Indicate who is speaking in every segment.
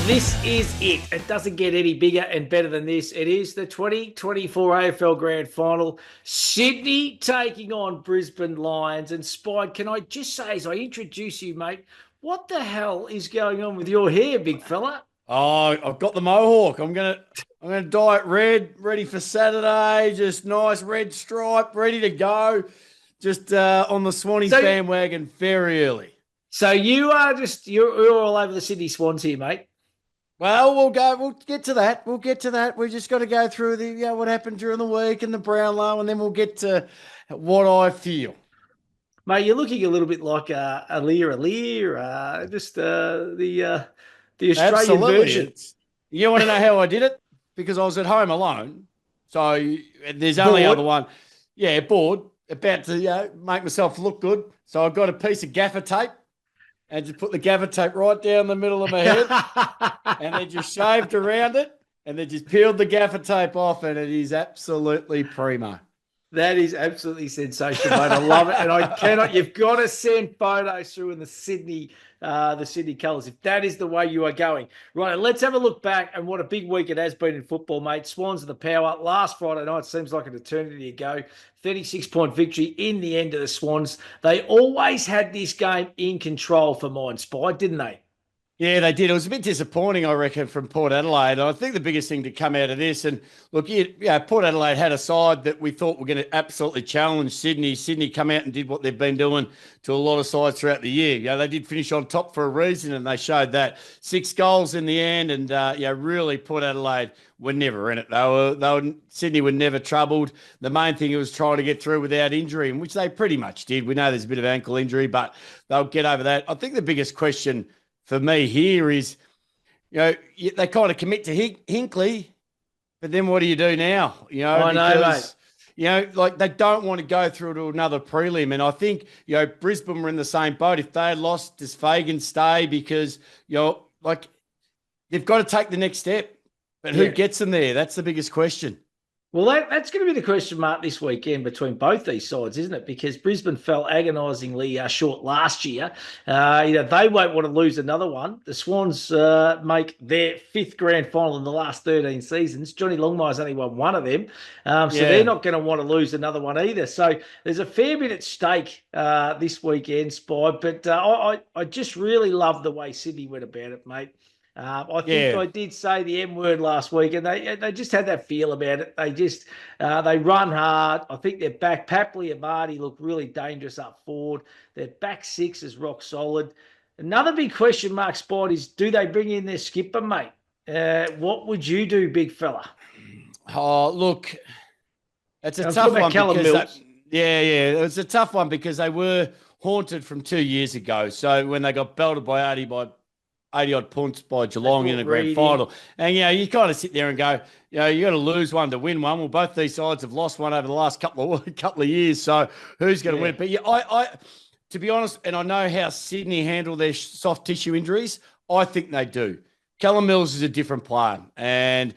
Speaker 1: This is it. It doesn't get any bigger and better than this. It is the 2024 AFL Grand Final. Sydney taking on Brisbane Lions. And Spide, can I just say, as I introduce you, mate, what the hell is going on with your hair, big fella?
Speaker 2: Oh, I've got the mohawk. I'm gonna dye it red, ready for Saturday. Just nice red stripe, ready to go. Just on the Swannies
Speaker 1: So,
Speaker 2: bandwagon very early.
Speaker 1: so you are you're all over the Sydney Swans here, mate.
Speaker 2: Well, we'll get to that. We'll get to that. We just got to go through what happened during the week and the Brownlow, and then we'll get to what I feel.
Speaker 1: Mate, you're looking a little bit like Alir, the Australian
Speaker 2: Absolutely.
Speaker 1: version.
Speaker 2: You want to know how I did it? Because I was at home alone. So there's only
Speaker 1: Bored.
Speaker 2: other one. Yeah, bored, about to make myself look good. So I got a piece of gaffer tape and just put the gaffer tape right down the middle of my head and then just shaved around it and then just peeled the gaffer tape off, and it is absolutely primo.
Speaker 1: That is absolutely sensational, mate. I love it. And you've got to send photos through in the Sydney colours if that is the way you are going. Right, let's have a look back and what a big week it has been in football, mate. Swans are the power. Last Friday night seems like an eternity ago. 36-point victory in the end of the Swans. They always had this game in control for mine, Spy, didn't they?
Speaker 2: Yeah, they did. It was a bit disappointing, I reckon, from Port Adelaide. I think the biggest thing to come out of this, and look, Port Adelaide had a side that we thought were going to absolutely challenge Sydney. Sydney come out and did what they've been doing to a lot of sides throughout the year. They did finish on top for a reason, and they showed that. 6 goals in the end, and really, Port Adelaide were never in it. Sydney were never troubled. The main thing was trying to get through without injury, which they pretty much did. We know there's a bit of ankle injury, but they'll get over that. I think the biggest question for me here is, they kind of commit to Hinkley, but then what do you do now?
Speaker 1: I know, mate.
Speaker 2: Like they don't want to go through to another prelim. And I think, Brisbane were in the same boat. If they had lost, does Fagan stay? Because, they've got to take the next step. But who gets them there? That's the biggest question.
Speaker 1: Well, that's going to be the question mark this weekend between both these sides, isn't it? Because Brisbane fell agonisingly short last year. They won't want to lose another one. The Swans make their 5th grand final in the last 13 seasons. Johnny Longmire's only won one of them. So they're not going to want to lose another one either. So there's a fair bit at stake this weekend, Spy. But I just really love the way Sydney went about it, mate. I think I did say the M word last week, and they just had that feel about it. They run hard. I think their back, Papley and Marty, look really dangerous up forward. Their back 6 is rock solid. Another big question mark, Spot, is do they bring in their skipper, mate? What would you do, big fella?
Speaker 2: Oh, look, it's a tough one. It's a tough one because they were haunted from 2 years ago. So when they got belted by 80-odd points by Geelong in the grand final. And, you kind of sit there and go, you got to lose one to win one. Well, both these sides have lost one over the last couple of years. So who's going to win? But, I to be honest, and I know how Sydney handle their soft tissue injuries, I think they do. Callum Mills is a different player. And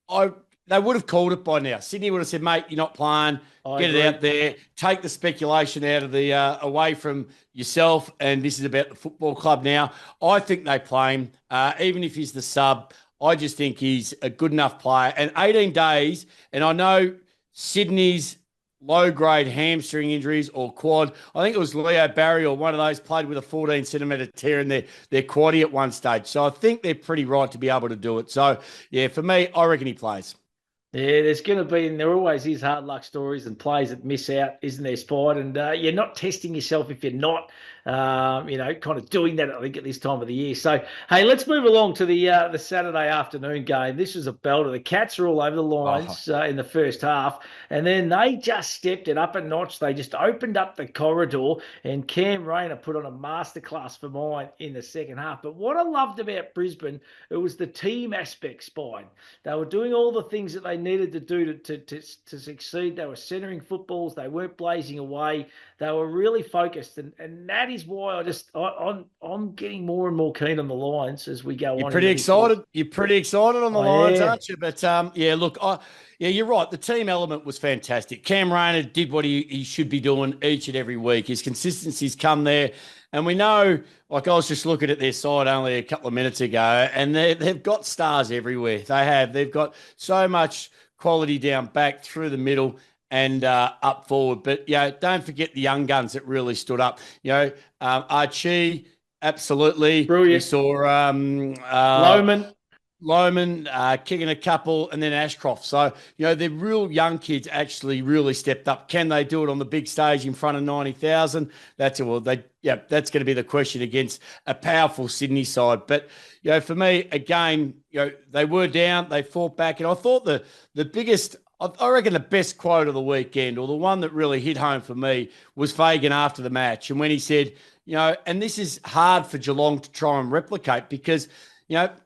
Speaker 2: they would have called it by now. Sydney would have said, mate, you're not playing. Get it out there. Take the speculation out of the away from yourself. And this is about the football club now. I think they play him. Even if he's the sub, I just think he's a good enough player. And 18 days, and I know Sydney's low-grade hamstring injuries or quad. I think it was Leo Barry or one of those played with a 14-centimetre tear in their quaddie at one stage. So I think they're pretty right to be able to do it. So, for me, I reckon he plays.
Speaker 1: Yeah, there's going to be, and there always is hard luck stories and players that miss out, isn't there, Spide? And you're not testing yourself if you're not, kind of doing that, I think, at this time of the year. So, hey, let's move along to the Saturday afternoon game. This was a belter. The Cats are all over the lines in the first half, and then they just stepped it up a notch. They just opened up the corridor, and Cam Rayner put on a masterclass for mine in the second half. But what I loved about Brisbane, it was the team aspect, Spide. They were doing all the things that they needed to do to succeed. They were centering footballs. They weren't blazing away. They were really focused. And Natty is why I'm getting more and more keen on the Lions as we go
Speaker 2: You're
Speaker 1: on.
Speaker 2: pretty excited. You're pretty excited on the Lions, aren't you? But yeah, look, yeah, you're right. The team element was fantastic. Cam Rayner did what he should be doing each and every week. His consistency's come there. And we know, like I was just looking at their side only a couple of minutes ago, and they've got stars everywhere. They have. They've got so much quality down back, through the middle, and up forward. But, don't forget the young guns that really stood up. Archie, absolutely.
Speaker 1: Brilliant.
Speaker 2: We saw Lohman kicking a couple, and then Ashcroft. So, the real young kids actually really stepped up. Can they do it on the big stage in front of 90,000? That's going to be the question against a powerful Sydney side. But, for me, again, they were down, they fought back. And I thought the biggest, I reckon the best quote of the weekend, or the one that really hit home for me, was Fagan after the match. And when he said, and this is hard for Geelong to try and replicate, because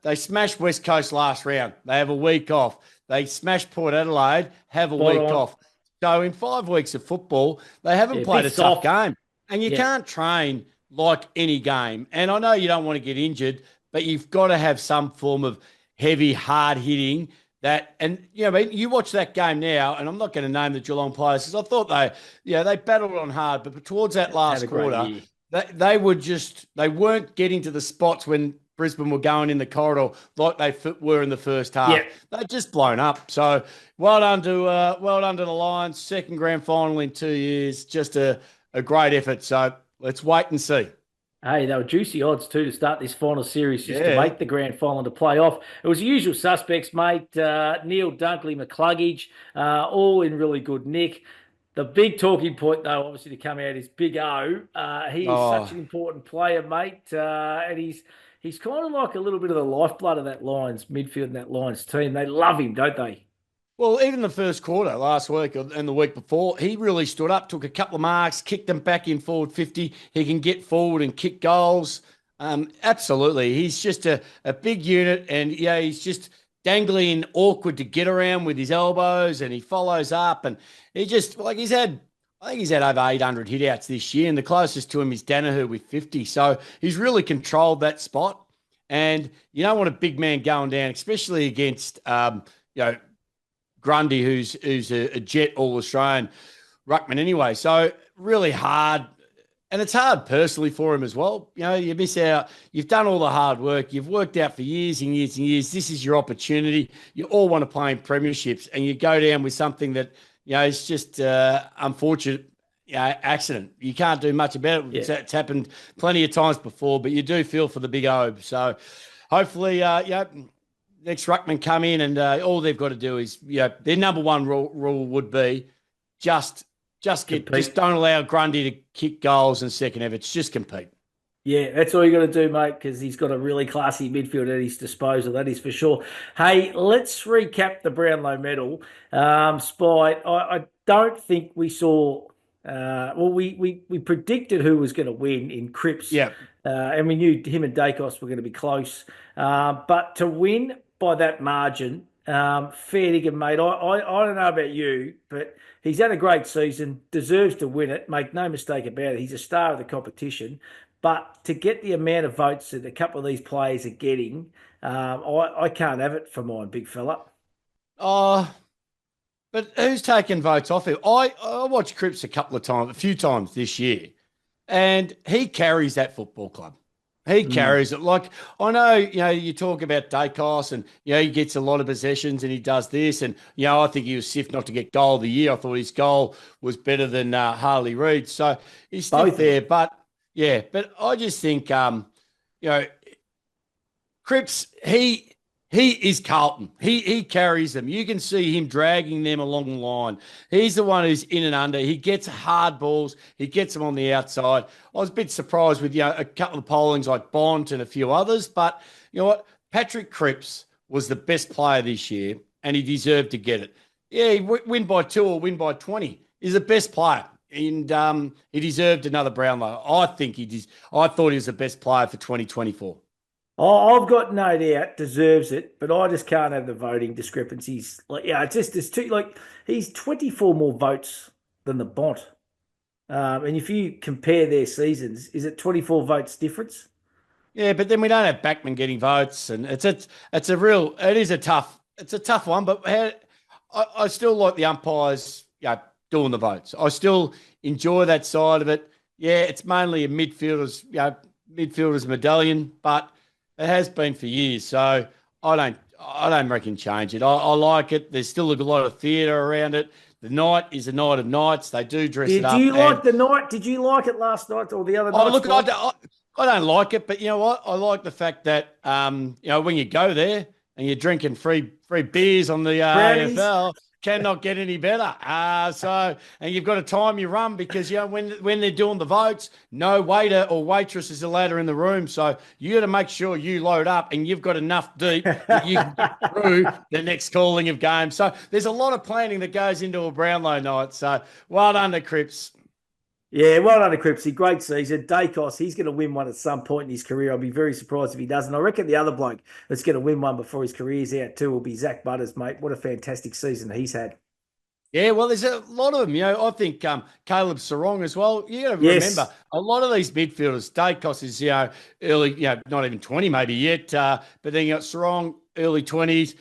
Speaker 2: they smashed West Coast last round. They have a week off. They smashed Port Adelaide, have a week off. So in 5 weeks of football, they haven't played a tough game. And you can't train like any game. And I know you don't want to get injured, but you've got to have some form of heavy, hard hitting. You watch that game now, and I'm not going to name the Geelong players because I thought they battled on hard, but towards that last quarter, they weren't getting to the spots when Brisbane were going in the corridor like they were in the first half. Yeah. They've just blown up. So well done to the Lions. Second grand final in 2 years. Just a great effort. So let's wait and see.
Speaker 1: Hey, they were juicy odds too to start this final series, just to make the grand final, to play off. It was the usual suspects, mate. Neil, Dunkley, McCluggage, all in really good nick. The big talking point, though, obviously to come out is Big O. He is such an important player, mate, and he's kind of like a little bit of the lifeblood of that Lions midfield and that Lions team. They love him, don't they?
Speaker 2: Well, even the first quarter last week and the week before, he really stood up, took a couple of marks, kicked them back in forward 50. He can get forward and kick goals. Absolutely. He's just a big unit, and he's just dangling awkward to get around with his elbows, and he follows up, and I think he's had over 800 hitouts this year, and the closest to him is Danaher with 50. So he's really controlled that spot, and you don't want a big man going down, especially against Grundy, who's a jet All-Australian ruckman anyway. So really hard, and it's hard personally for him as well. You miss out. You've done all the hard work. You've worked out for years and years and years. This is your opportunity. You all want to play in premierships, and you go down with something that, it's just unfortunate accident. You can't do much about it. Yeah. It's happened plenty of times before, but you do feel for the Big O. So hopefully, next ruckman come in, and all they've got to do is, their number one rule would be just don't allow Grundy to kick goals in second efforts. Just compete.
Speaker 1: Yeah, that's all you got to do, mate, because he's got a really classy midfield at his disposal. That is for sure. Hey, let's recap the Brownlow medal. Spy, I don't think we saw. We predicted who was going to win in Cripps.
Speaker 2: Yeah.
Speaker 1: And we knew him and Dacos were going to be close. But to win by that margin, fair dinkum, mate. I don't know about you, but he's had a great season, deserves to win it. Make no mistake about it. He's a star of the competition. But to get the amount of votes that a couple of these players are getting, I can't have it for mine, big fella.
Speaker 2: But who's taking votes off him? I watched Cripps a few times this year, and he carries that football club. He carries it. Like, I know, you talk about Dacos, and, he gets a lot of possessions and he does this. And, I think he was stiff not to get goal of the year. I thought his goal was better than Harley Reid. So he's still there. But I just think, Cripps, he is Carlton. He carries them. You can see him dragging them along the line. He's the one who's in and under. He gets hard balls. He gets them on the outside. I was a bit surprised with, a couple of pollings like Bont and a few others. But you know what? Patrick Cripps was the best player this year, and he deserved to get it. Yeah, he win by 2 or win by 20. He's the best player. And he deserved another Brownlow. I thought he was the best player for 2024.
Speaker 1: Oh, I've got no doubt deserves it, but I just can't have the voting discrepancies. It's just there's he's 24 more votes than the Bont. And if you compare their seasons, is it 24 votes difference?
Speaker 2: Yeah, but then we don't have Backman getting votes, and it is a tough one. But I still like the umpires, doing the votes. I still enjoy that side of it. Yeah, it's mainly a midfielders medallion, but it has been for years. So I don't reckon change it. I like it. There's still a lot of theatre around it. The night is a night of nights. They do dress it
Speaker 1: Do
Speaker 2: up.
Speaker 1: you like the night? Did you like it last night or the other
Speaker 2: Oh,
Speaker 1: night?
Speaker 2: look, I don't like it, but you know what? I like the fact that when you go there and you're drinking free beers on the
Speaker 1: Brownies.
Speaker 2: AFL, cannot get any better. And you've got to time your run because when they're doing the votes, no waiter or waitress is allowed in the room. So you got to make sure you load up and you've got enough deep that you can get through the next calling of games. So there's a lot of planning that goes into a Brownlow night. So well done to Cripps.
Speaker 1: Yeah, well done to Cripsy. Great season. Dacos, he's going to win one at some point in his career. I'll be very surprised if he doesn't. I reckon the other bloke that's going to win one before his career's out too will be Zach Butters, mate. What a fantastic season he's had.
Speaker 2: Yeah, well, there's a lot of them. I think Caleb Sarong as well. You got to
Speaker 1: Yes.
Speaker 2: remember a lot of these midfielders. Dacos is early, not even 20 maybe yet, but then you got Sarong early 20s.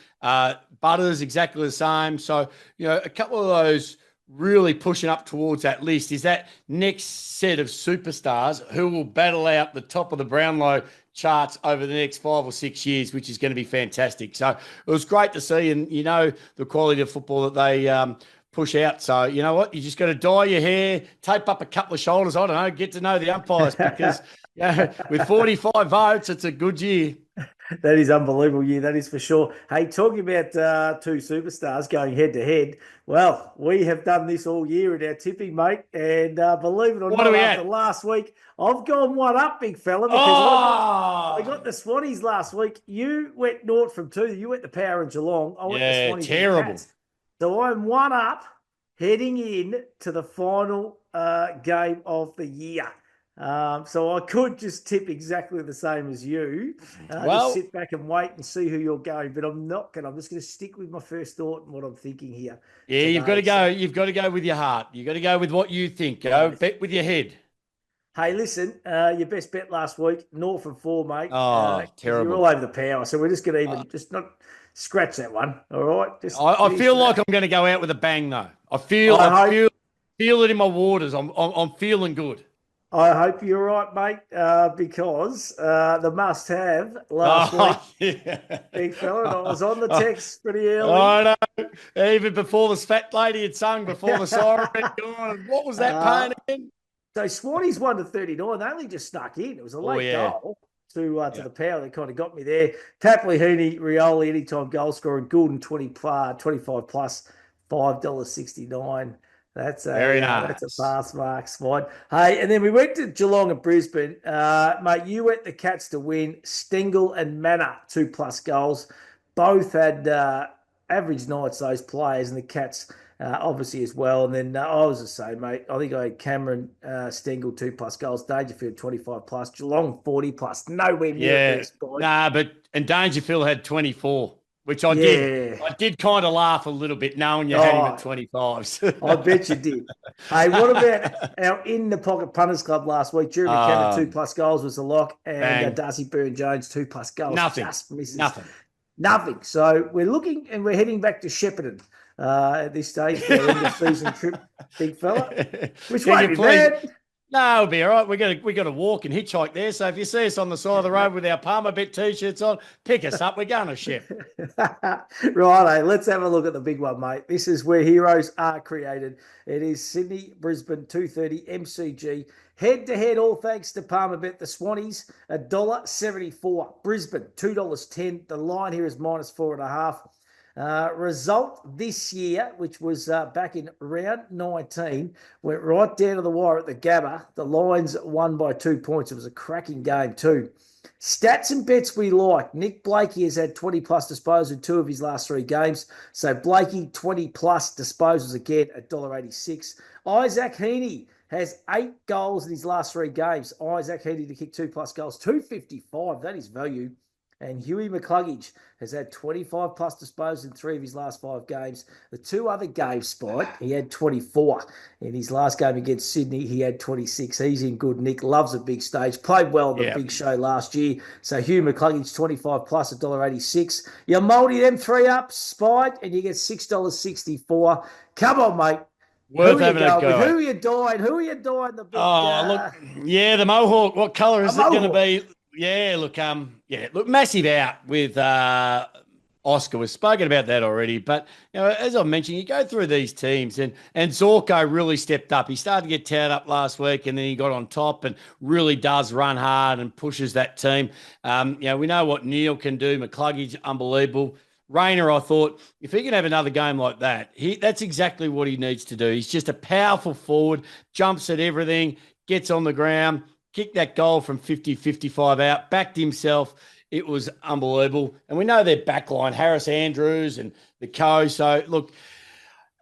Speaker 2: Butters exactly the same. So a couple of those really pushing up towards that list is that next set of superstars who will battle out the top of the Brownlow charts over the next 5 or 6 years, which is going to be fantastic. So it was great to see, and the quality of football that they push out. So you know what? You just got to dye your hair, tape up a couple of shoulders. I don't know, get to know the umpires because with 45 votes, it's a good year.
Speaker 1: That is unbelievable. Yeah, that is for sure. Hey, talking about two superstars going head to head. Well, we have done this all year in our tipping, mate. And believe it or
Speaker 2: What
Speaker 1: not,
Speaker 2: are we
Speaker 1: after
Speaker 2: at?
Speaker 1: last week, I've gone one up, big fella, because I got the Swannies last week. You went naught from two. You went the Power in Geelong. I went the
Speaker 2: Yeah,
Speaker 1: Swannies and the
Speaker 2: terrible.
Speaker 1: Cats. So I'm one up heading in to the final game of the year. So I could just tip exactly the same as you. Just sit back and wait and see who you're going. But I'm not going. I'm just going to stick with my first thought and what I'm thinking here.
Speaker 2: Yeah,
Speaker 1: today.
Speaker 2: you've got to go. You've got to go with your heart. You've got to go with what you think. Bet with your head.
Speaker 1: Hey, listen, your best bet last week, North and 4, mate.
Speaker 2: Oh, terrible.
Speaker 1: You're all over the Power. So we're just going to just not scratch that one. All right.
Speaker 2: I feel like I'm going to go out with a bang, though. I feel it in my waters. I'm feeling good.
Speaker 1: I hope you're right, mate, because the must-have last week, big fella, and I was on the text pretty early.
Speaker 2: I know. Even before the fat lady had sung, before the siren had gone. What was that pain again?
Speaker 1: So Swannies 1-39. They only just snuck in. It was a late goal to the Power that kind of got me there. Tapley, Heaney, Rioli, anytime goal scoring. Goulden 25 plus, $5.69. That's
Speaker 2: very nice.
Speaker 1: That's a pass mark, Swad. Hey, and then we went to Geelong and Brisbane. Mate, you went the Cats to win. Stengel and Manor, 2+ goals. Both had average nights, those players, and the Cats obviously as well. And then I was the same, mate. I think I had Cameron Stengel 2+ goals, Dangerfield 25+, Geelong 40+. Nowhere near this point.
Speaker 2: And Dangerfield had 24. Which I did. I did kind of laugh a little bit knowing you had him at 25s.
Speaker 1: I bet you did. Hey, what about our In the Pocket Punters Club last week? Jeremy Cameron, 2+ goals was the lock, and Darcy Byrne-Jones, 2+ goals.
Speaker 2: Nothing.
Speaker 1: Just misses.
Speaker 2: Nothing.
Speaker 1: So we're looking and we're heading back to Shepparton at this stage for our end of season trip, big fella. Which won't be bad.
Speaker 2: No, it'll be all right. We got to walk and hitchhike there. So if you see us on the side of the road with our Palmer Bet t-shirts on, pick us up. We're going to ship.
Speaker 1: Righto, let's have a look at the big one, mate. This is where heroes are created. It is Sydney, Brisbane, 2:30 MCG. Head-to-head, all thanks to Palmer Bet. The Swannies, $1.74. Brisbane, $2.10. The line here is -4.5. Result this year, which was back in round 19, went right down to the wire at the Gabba. The Lions won by 2 points. It was a cracking game too. Stats and bets we like. Nick Blakey has had 20+ disposals in 2 of his last 3 games. So Blakey 20+ disposals again at $1.86. Isaac Heaney has 8 goals in his last 3 games. Isaac Heaney to kick 2+ goals, $2.55. That is value. And Huey McCluggage has had 25 plus disposals in 3 of his last 5 games. The 2 other games, Spite, he had 24. In his last game against Sydney, he had 26. He's in good nick, loves a big stage, played well in the big show last year. So Huey McCluggage, 25 plus $1.86. You multi them 3 up, Spite, and you get $6.64. Come on, mate.
Speaker 2: Worth having a go.
Speaker 1: Who are you dying? The big,
Speaker 2: look, the Mohawk. What colour is it going to be? Yeah, look, massive out with Oscar. We've spoken about that already. But, as I mentioned, you go through these teams and Zorko really stepped up. He started to get towed up last week and then he got on top and really does run hard and pushes that team. We know what Neil can do. McCluggage, unbelievable. Rayner, I thought, if he can have another game like that, that's exactly what he needs to do. He's just a powerful forward, jumps at everything, gets on the ground, kicked that goal from 50, 55 out, backed himself. It was unbelievable. And we know their backline, Harris Andrews and the co. So, look,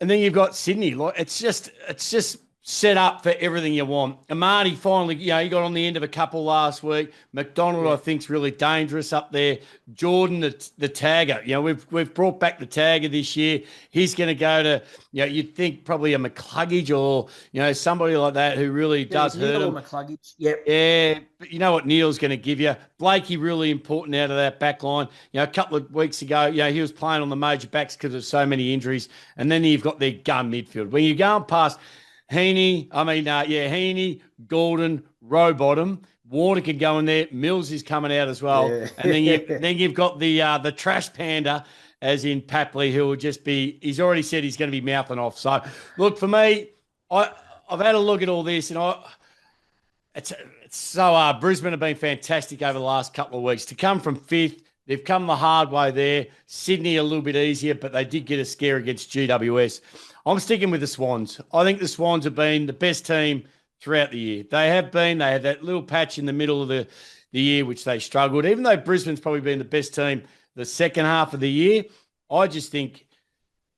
Speaker 2: and then you've got Sydney. Like, it's just set up for everything you want. Amani finally, he got on the end of a couple last week. McDonald, I think, is really dangerous up there. Jordan, the tagger. We've brought back the tagger this year. He's going to go to, you'd think probably a McCluggage or, somebody like that who really does hurt him.
Speaker 1: McCluggage, yep.
Speaker 2: Yeah, but you know what Neil's going to give you. Blakey really important out of that back line. A couple of weeks ago, he was playing on the major backs because of so many injuries. And then you've got their gun midfield. When you're going past Heaney, Gordon, Rowbottom, Warner can go in there. Mills is coming out as well. Yeah. And then you've got the trash panda, as in Papley, who will just be, he's already said he's going to be mouthing off. So, look, for me, I've had a look at all this, and it's so Brisbane have been fantastic over the last couple of weeks. To come from 5th, they've come the hard way there. Sydney a little bit easier, but they did get a scare against GWS. I'm sticking with the Swans. I think the Swans have been the best team throughout the year. They have been. They had that little patch in the middle of the year, which they struggled. Even though Brisbane's probably been the best team the second half of the year, I just think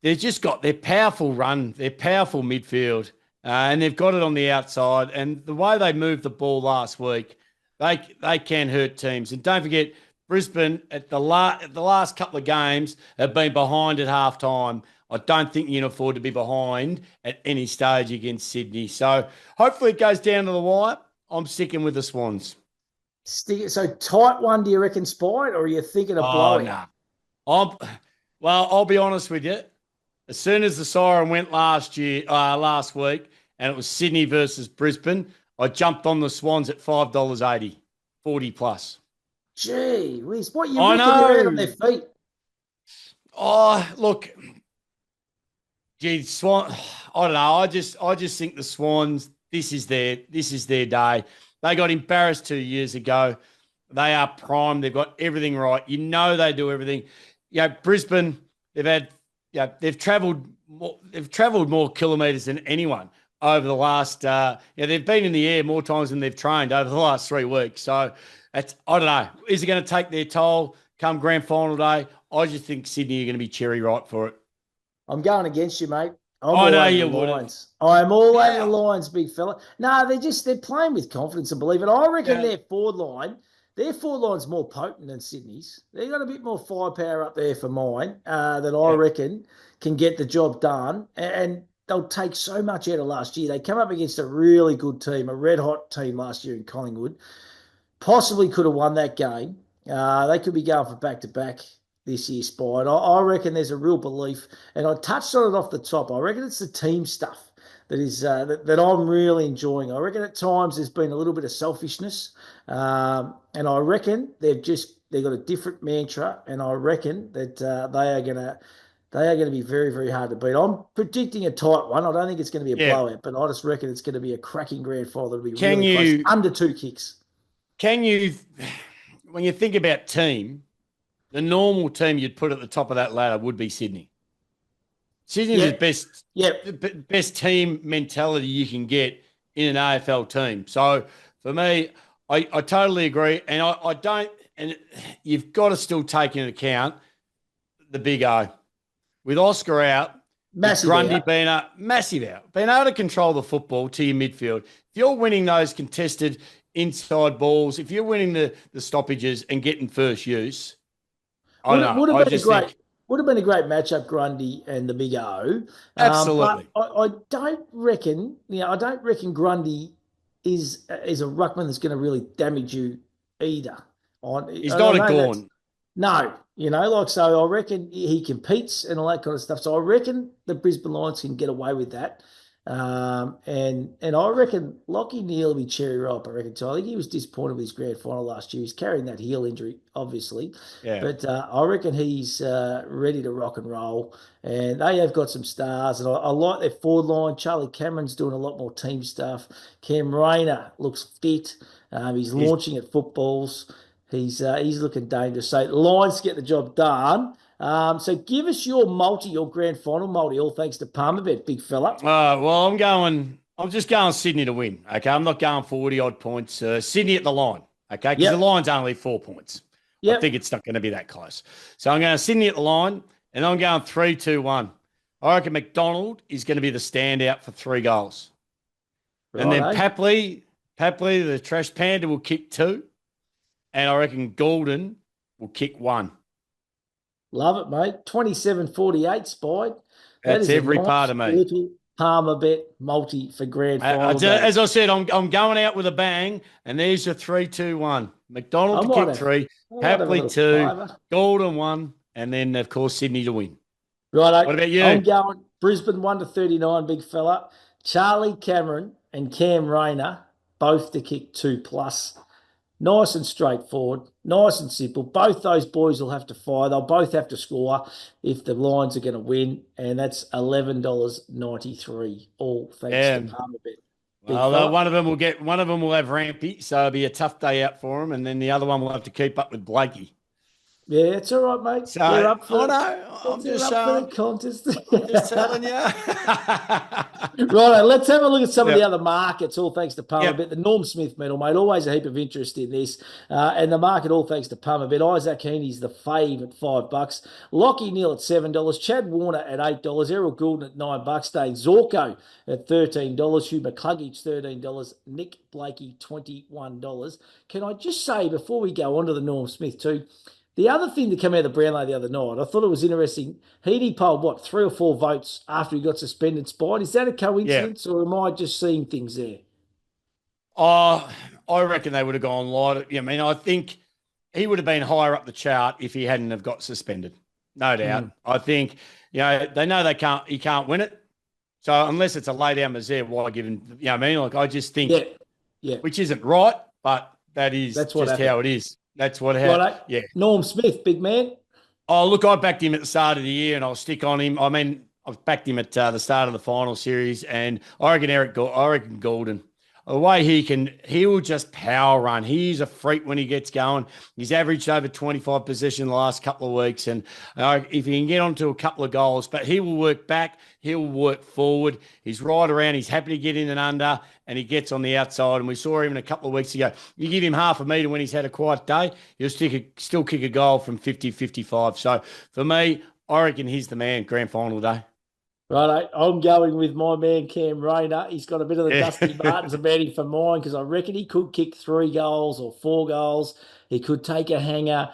Speaker 2: they've just got their powerful run, their powerful midfield, and they've got it on the outside. And the way they moved the ball last week, they can hurt teams. And don't forget, Brisbane at the last couple of games have been behind at halftime. I don't think you can afford to be behind at any stage against Sydney. So hopefully it goes down to the wire. I'm sticking with the Swans.
Speaker 1: So tight one, do you reckon, Spite, or are you thinking of blowing?
Speaker 2: No. I'll be honest with you. As soon as the siren went last week, and it was Sydney versus Brisbane, I jumped on the Swans at $5.80, 40 plus.
Speaker 1: Gee whiz, what you looking around on their feet?
Speaker 2: Oh, look. Gee, Swan. I don't know. I just think the Swans. This is their day. They got embarrassed 2 years ago. They are primed. They've got everything right. They do everything. Brisbane. They've travelled more kilometres than anyone over the last. They've been in the air more times than they've trained over the last 3 weeks. So I don't know. Is it going to take their toll come grand final day? I just think Sydney are going to be cherry ripe for it.
Speaker 1: I'm going against you, mate.
Speaker 2: I know you would.
Speaker 1: I'm all over the lines, big fella. No, they're playing with confidence and believe it. I reckon their forward line's more potent than Sydney's. They've got a bit more firepower up there for mine that I reckon can get the job done. And they'll take so much out of last year. They come up against a really good team, a red-hot team last year in Collingwood. Possibly could have won that game. They could be going for back-to-back this year, Spide. I reckon there's a real belief, and I touched on it off the top. I reckon it's the team stuff that is that I'm really enjoying. I reckon at times there's been a little bit of selfishness, and I reckon they've got a different mantra, and I reckon that they are going to be very, very hard to beat. I'm predicting a tight one. I don't think it's going to be a blowout, but I just reckon it's going to be a cracking grand final. That'll be really close, under 2 kicks.
Speaker 2: Can you, when you think about team, the normal team you'd put at the top of that ladder would be Sydney. Sydney's the best team mentality you can get in an AFL team. So for me, I totally agree. And I don't, and you've got to still take into account the big O. With Oscar out, Grundy being massive out, being able to control the football to your midfield. If you're winning those contested inside balls, if you're winning the stoppages and getting first use,
Speaker 1: Would have been a great matchup, Grundy and the Big O.
Speaker 2: Absolutely.
Speaker 1: But I don't reckon, I don't reckon Grundy is a ruckman that's going to really damage you either.
Speaker 2: He's not a Gorn.
Speaker 1: No, so I reckon he competes and all that kind of stuff. So I reckon the Brisbane Lions can get away with that. And I reckon Lachie Neale will be cherry ripe, I reckon. So I think he was disappointed with his grand final last year. He's carrying that heel injury, obviously.
Speaker 2: Yeah.
Speaker 1: But I reckon he's ready to rock and roll. And they have got some stars. And I like their forward line. Charlie Cameron's doing a lot more team stuff. Cam Rayner looks fit. He's launching at footballs. He's looking dangerous. So Lions get the job done. So give us your grand final multi, all thanks to Palmerbet, big fella.
Speaker 2: Well, I'm just going Sydney to win. Okay. I'm not going 40 odd points. Sydney at the line. Okay. Because the line's only 4 points. I think it's not going to be that close. So I'm going Sydney at the line and I'm going 3-2-1. I reckon McDonald is going to be the standout for 3 goals. Right, and then Papley, the trash panda, will kick 2. And I reckon Golden will kick 1.
Speaker 1: Love it, mate. 27-48, Spied.
Speaker 2: That's every part of me.
Speaker 1: Little Palmerbet multi for grand final.
Speaker 2: As I said, I'm going out with a bang, and there's your 3-2-1. McDonald to kick 3, Papley 2, Golden 1, and then, of course, Sydney to win.
Speaker 1: Right.
Speaker 2: What about you?
Speaker 1: I'm going Brisbane 1-39, big fella. Charlie Cameron and Cam Rayner both to kick 2+. Nice and straightforward, nice and simple. Both those boys will have to fire. They'll both have to score if the Lions are going to win, and that's $11.93. All thanks to Palmerbet.
Speaker 2: Well, one of them will have Rampy, so it'll be a tough day out for him, and then the other one will have to keep up with Blakey.
Speaker 1: Yeah, it's all right, mate.
Speaker 2: So, you're up for the
Speaker 1: contest.
Speaker 2: I'm just telling you.
Speaker 1: Right, let's have a look at some of the other markets, all thanks to Palmerbet. The Norm Smith medal, mate, always a heap of interest in this. And the market, all thanks to Palmerbet. Isaac Heaney's the fave at $5. Lachie Neale at $7. Chad Warner at $8. Errol Goulden at $9. Dane Zorko at $13. Hugh McCluggage, $13. Nick Blakey, $21. Can I just say, before we go on to the Norm Smith too, the other thing that came out of the Brownlow the other night, I thought it was interesting. Heaney polled, 3 or 4 votes after he got suspended, Spied. Is that a coincidence or am I just seeing things there?
Speaker 2: I reckon they would have gone light. I mean, I think he would have been higher up the chart if he hadn't have got suspended. No doubt. I think, they know he can't win it. So unless it's a lay down misère, why give him, I just think, which isn't right, but that's just how it is. That's what happened. Yeah.
Speaker 1: Norm Smith, big man.
Speaker 2: Oh, look, I backed him at the start of the year and I'll stick on him. I mean, I've backed him at the start of the final series and I reckon Golden. The way he will just power run. He's a freak when he gets going. He's averaged over 25 possession the last couple of weeks. And if he can get onto a couple of goals, but he will work back. He'll work forward. He's right around. He's happy to get in and under and he gets on the outside. And we saw him a couple of weeks ago. You give him half a metre when he's had a quiet day, he'll still kick a goal from 50, 55. So for me, I reckon he's the man grand final day.
Speaker 1: Right, I'm going with my man Cam Rayner. He's got a bit of the Dusty Martins about him for mine because I reckon he could kick 3 goals or 4 goals. He could take a hanger.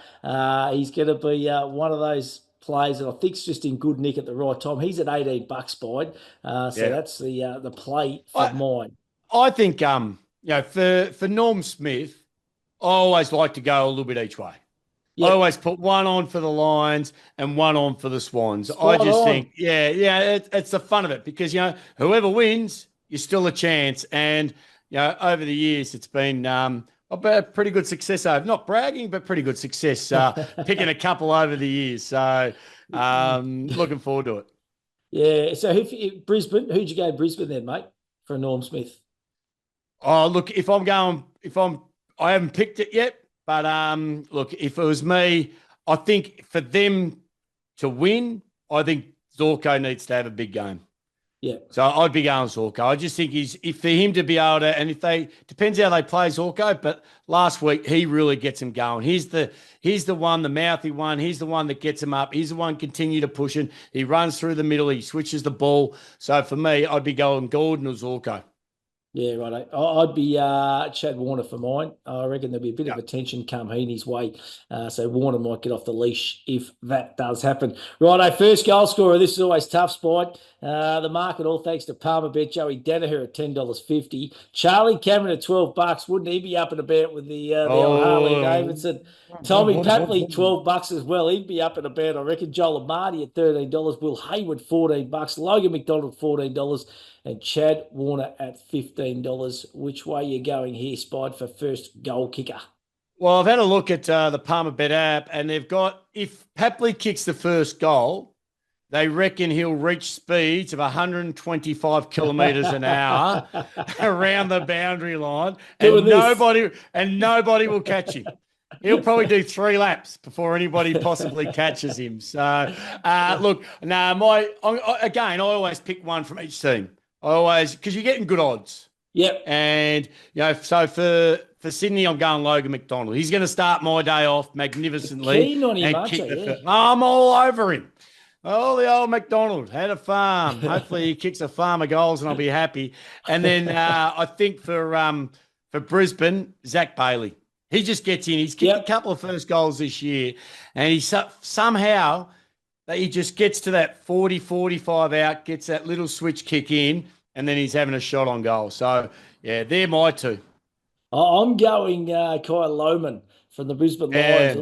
Speaker 1: He's going to be one of those players that I think's just in good nick at the right time. He's at $18, Spied. That's the play for mine.
Speaker 2: I think for Norm Smith, I always like to go a little bit each way. Yeah. I always put one on for the Lions and one on for the Swans. I just think, it's the fun of it because, whoever wins, you're still a chance. And, over the years, it's been a pretty good success. Not bragging, but pretty good success picking a couple over the years. So looking forward to it.
Speaker 1: Yeah. So Brisbane, who'd you go Brisbane then, mate, for Norm Smith?
Speaker 2: Oh, look, I haven't picked it yet. But look, if it was me, I think for them to win, I think Zorko needs to have a big game.
Speaker 1: Yeah. So
Speaker 2: I'd be going Zorko. I just think if for him to be able to, and depends how they play Zorko, but last week he really gets him going. He's the one, the mouthy one. He's the one that gets him up. He's the one continue to push him. He runs through the middle. He switches the ball. So for me, I'd be going Gordon or Zorko.
Speaker 1: Yeah, right. I'd be Chad Warner for mine. I reckon there'll be a bit of attention come Heaney's way. So Warner might get off the leash if that does happen. Righto, first goal scorer. This is always tough, Spide. The market, all thanks to Palmer Bet. Joey Danaher at $10.50. Charlie Cameron at $12. Wouldn't he be up and about with the old Harley
Speaker 2: Oh,
Speaker 1: Davidson? Tommy Papley, $12 as well. He'd be up and about, I reckon. Joel Marty at $13. Will Hayward, $14. Logan McDonald, $14. And Chad Warner at $15. Which way you going here, Spide, for first goal kicker?
Speaker 2: well, I've had a look at the Palmer Bet app, and they've got, if Papley kicks the first goal, they reckon he'll reach speeds of 125 kilometres an hour around the boundary line, and nobody will catch him. He'll probably do 3 laps before anybody possibly catches him. So, look, I always pick one from each team. Because you're getting good odds.
Speaker 1: Yep.
Speaker 2: And, so for Sydney, I'm going Logan McDonald. He's going to start my day off magnificently.
Speaker 1: Keen on him, aren't you?
Speaker 2: I'm all over him. Oh, the old McDonald had a farm. Hopefully he kicks a farm of goals and I'll be happy. And then I think for Brisbane, Zach Bailey. He just gets in. He's kicked a couple of first goals this year, and he somehow he just gets to that 40, 45 out, gets that little switch kick in, and then he's having a shot on goal. So, yeah, they're my two.
Speaker 1: I'm going Kyle Lohman from the Brisbane Lions,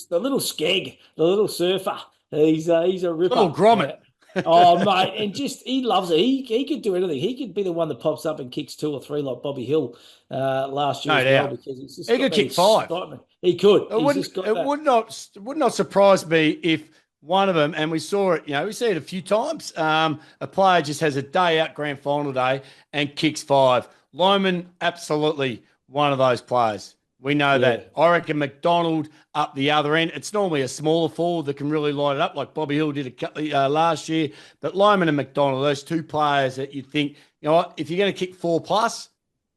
Speaker 1: the little skeg, the little surfer. He's a ripper.
Speaker 2: Little grommet.
Speaker 1: Oh, mate, and just he loves it. He could do anything. He could be the one that pops up and kicks 2 or 3 like Bobby Hill last year because he's just
Speaker 2: he could kick 5.
Speaker 1: Excitement. He could.
Speaker 2: It would not surprise me if one of them, and we saw it, we see it a few times. A player just has a day out, grand final day, and kicks 5. Lohman, absolutely one of those players. We know that. I reckon McDonald up the other end. It's normally a smaller forward that can really light it up, like Bobby Hill did a couple last year. But Lohman and McDonald, those two players that you think, if you're going to kick 4+,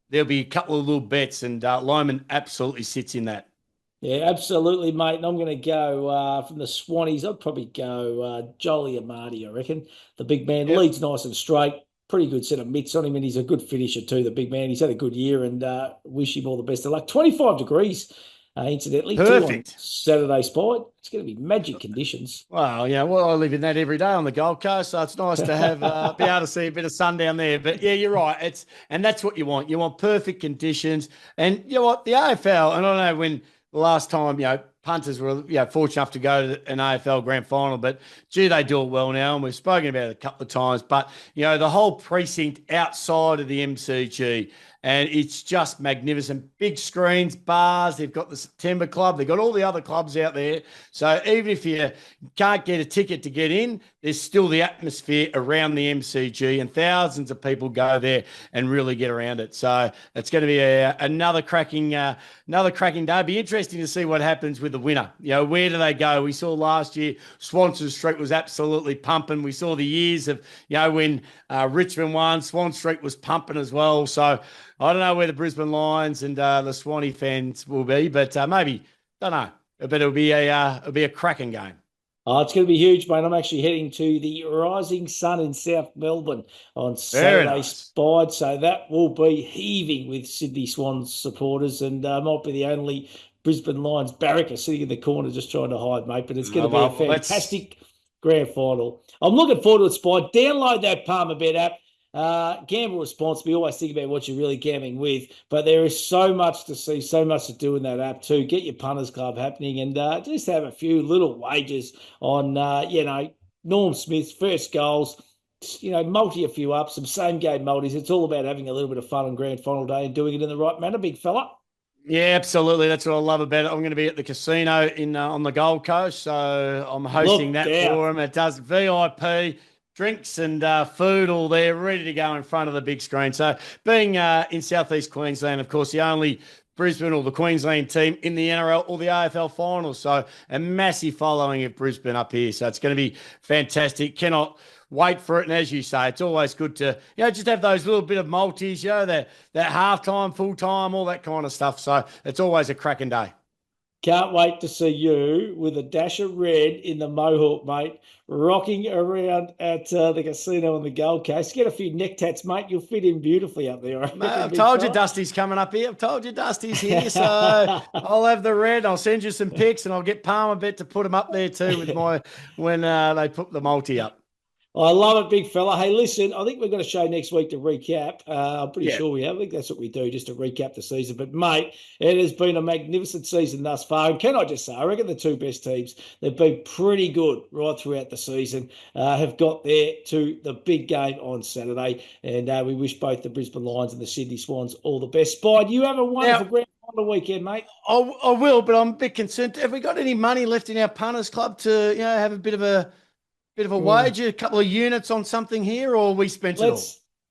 Speaker 2: there'll be a couple of little bets, and Lohman absolutely sits in that.
Speaker 1: Yeah, absolutely, mate. And I'm going to go from the Swannies. I'd probably go Jolie Marty, I reckon. The big man leads nice and straight. Pretty good set of mitts on him, and he's a good finisher too, the big man. He's had a good year, and wish him all the best of luck. 25 degrees, incidentally.
Speaker 2: Perfect.
Speaker 1: Saturday, Spide. It's going to be magic conditions.
Speaker 2: Well, I live in that every day on the Gold Coast, so it's nice to have be able to see a bit of sun down there. But yeah, you're right. And that's what you want. You want perfect conditions. And you know what? The AFL, and I don't know when the last time, punters were fortunate enough to go to an AFL grand final, but gee, they do it well now, and we've spoken about it a couple of times. But the whole precinct outside of the MCG, and it's just magnificent. Big screens, bars. They've got the September Club. They've got all the other clubs out there. So even if you can't get a ticket to get in, there's still the atmosphere around the MCG, and thousands of people go there and really get around it. So it's going to be another cracking day. It'll be interesting to see what happens with the winner. Where do they go? We saw last year Swanston Street was absolutely pumping. We saw the years of when Richmond won, Swan Street was pumping as well. So I don't know where the Brisbane Lions and the Swanee fans will be, but maybe, don't know. But it'll be a cracking game.
Speaker 1: Oh, it's going to be huge, mate. I'm actually heading to the Rising Sun in South Melbourne on Saturday, Spide. So that will be heaving with Sydney Swans supporters, and might be the only Brisbane Lions barracker sitting in the corner just trying to hide, mate. But it's going to be a fantastic grand final. I'm looking forward to it, Spide. Download that Palmer Bet app. Gamble responsibly. Always think about what you're really gambling with, but there is so much to see, so much to do in that app too. Get your punters club happening, and just have a few little wagers on Norm Smith's first goals, multi a few up, some same game multis. It's all about having a little bit of fun on grand final day and doing it in the right manner, big fella.
Speaker 2: Yeah, absolutely. That's what I love about it. I'm going to be at the casino on the Gold Coast, so I'm hosting that for them. It does VIP. Drinks and food all there, ready to go in front of the big screen. So being in southeast Queensland, of course, the only Brisbane or the Queensland team in the NRL or the AFL finals. So a massive following of Brisbane up here. So it's going to be fantastic. Cannot wait for it. And as you say, it's always good to, just have those little bit of multis, that halftime, full time, all that kind of stuff. So it's always a cracking day.
Speaker 1: Can't wait to see you with a dash of red in the mohawk, mate, rocking around at the casino on the Gold Coast. Get a few neck tats, mate. You'll fit in beautifully up there.
Speaker 2: Mate, I've told you Dusty's coming up here. I've told you Dusty's here. So I'll have the red. I'll send you some pics, and I'll get Palmer Bet to put them up there too with when they put the multi up.
Speaker 1: I love it, big fella. Hey, listen, I think we've got a show next week to recap. I'm pretty sure we have. I think that's what we do, just to recap the season. But, mate, it has been a magnificent season thus far. And can I just say, I reckon the two best teams, they've been pretty good right throughout the season, have got there to the big game on Saturday. And we wish both the Brisbane Lions and the Sydney Swans all the best. Spide, you have a wonderful grand final weekend, mate.
Speaker 2: I will, but I'm a bit concerned. Have we got any money left in our punters club to have a bit of a wager, a couple of units on something here, or we spent it all?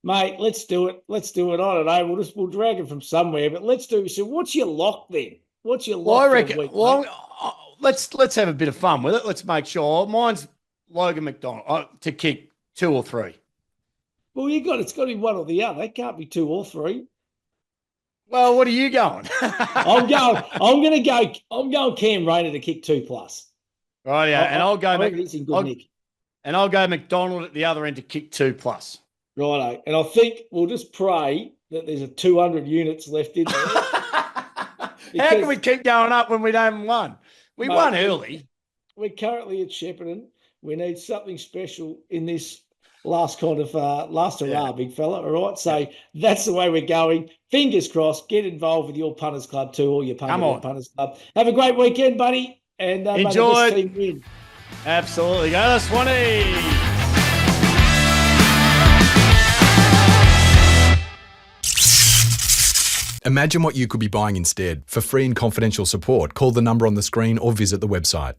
Speaker 1: Mate, let's do it. Let's do it. I don't know. We'll drag it from somewhere, but let's do it. So what's your lock then? What's your lock?
Speaker 2: Well, I reckon, let's have a bit of fun with it. Let's make sure. Mine's Logan McDonald to kick 2 or 3.
Speaker 1: Well, it's got to be one or the other. It can't be 2 or 3.
Speaker 2: Well, what are you going?
Speaker 1: I'm going Cam Rayner to kick 2+.
Speaker 2: Right, yeah. And I'll go McDonald at the other end to kick 2+.
Speaker 1: Righto. And I think we'll just pray that there's a 200 units left in there.
Speaker 2: How can we keep going up when we don't won? We won early.
Speaker 1: We're currently at Shepparton. We need something special in this last hurrah, big fella. All right. So that's the way we're going. Fingers crossed. Get involved with your punters club too, or your punters club. Have a great weekend, buddy. And
Speaker 2: enjoy.
Speaker 1: May the best team win.
Speaker 2: Absolutely. Go the Swannies.
Speaker 3: Imagine what you could be buying instead. For free and confidential support, call the number on the screen or visit the website.